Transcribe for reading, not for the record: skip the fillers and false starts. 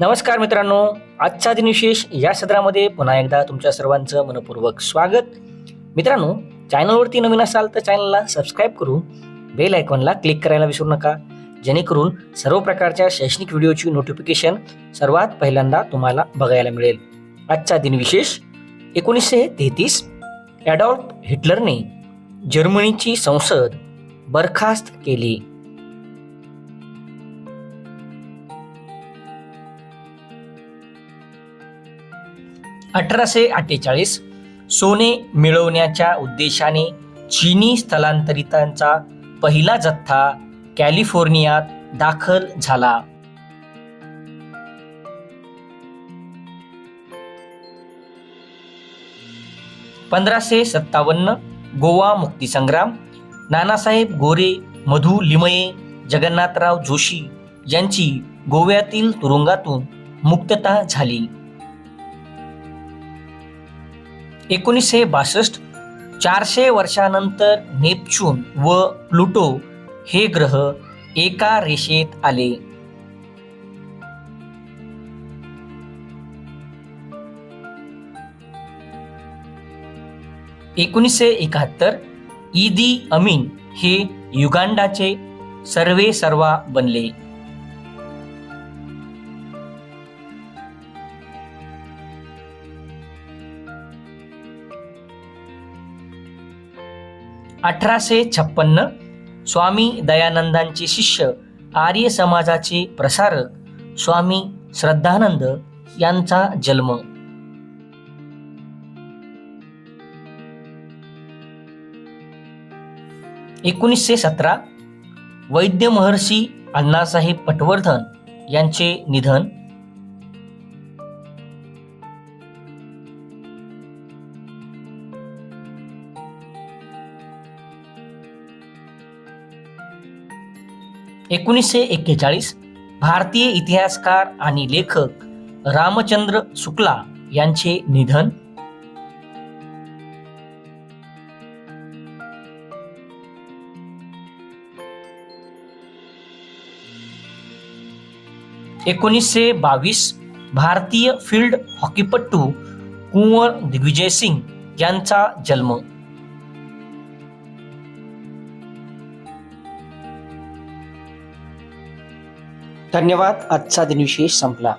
नमस्कार मित्रांनो, आजचा दिनविशेष या सदरामध्ये पुन्हा एकदा तुमच्या सर्वांचं मनपूर्वक स्वागत. मित्रांनो, चॅनलवरती नवीन असाल तर चॅनलला सबस्क्राईब करून बेल आयकॉनला क्लिक करायला विसरू नका, जेणेकरून सर्व प्रकारच्या शैक्षणिक व्हिडिओची नोटिफिकेशन सर्वात पहिल्यांदा तुम्हाला बघायला मिळेल. आजचा दिनविशेष 1933 ॲडॉल्फ हिटलरने जर्मनीची संसद बरखास्त केली. 1848 सोने मिळवण्याच्या उद्देशाने चीनी स्थलांतरितांचा पहिला जथ्था कॅलिफोर्नियात दाखल झाला. 1557 गोवा मुक्तीसंग्राम. नानासाहेब गोरे, मधु लिमये, जगन्नाथराव जोशी यांची गोव्यातील तुरुंगातून मुक्तता झाली. 1962 400 वर्षानंतर नेपच्यून व प्लुटो हे ग्रह एका रेषेत आले. 1971 ईदी अमीन हे युगांडाचे सर्वेसर्वा बनले. 1856 स्वामी दयानंदांचे शिष्य, आर्य समाजाचे प्रसारक स्वामी श्रद्धानंद यांचा जन्म. 1917 वैद्य महर्षी अण्णासाहेब पटवर्धन यांचे निधन. 1941 भारतीय इतिहासकार आणि लेखक रामचंद्र शुक्ला यांचे निधन. 1922 भारतीय फील्ड हॉकीपटू कुंवर दिग्विजय सिंग यांचा जन्म. धन्यवाद. आजचा दिनविशेष संपला.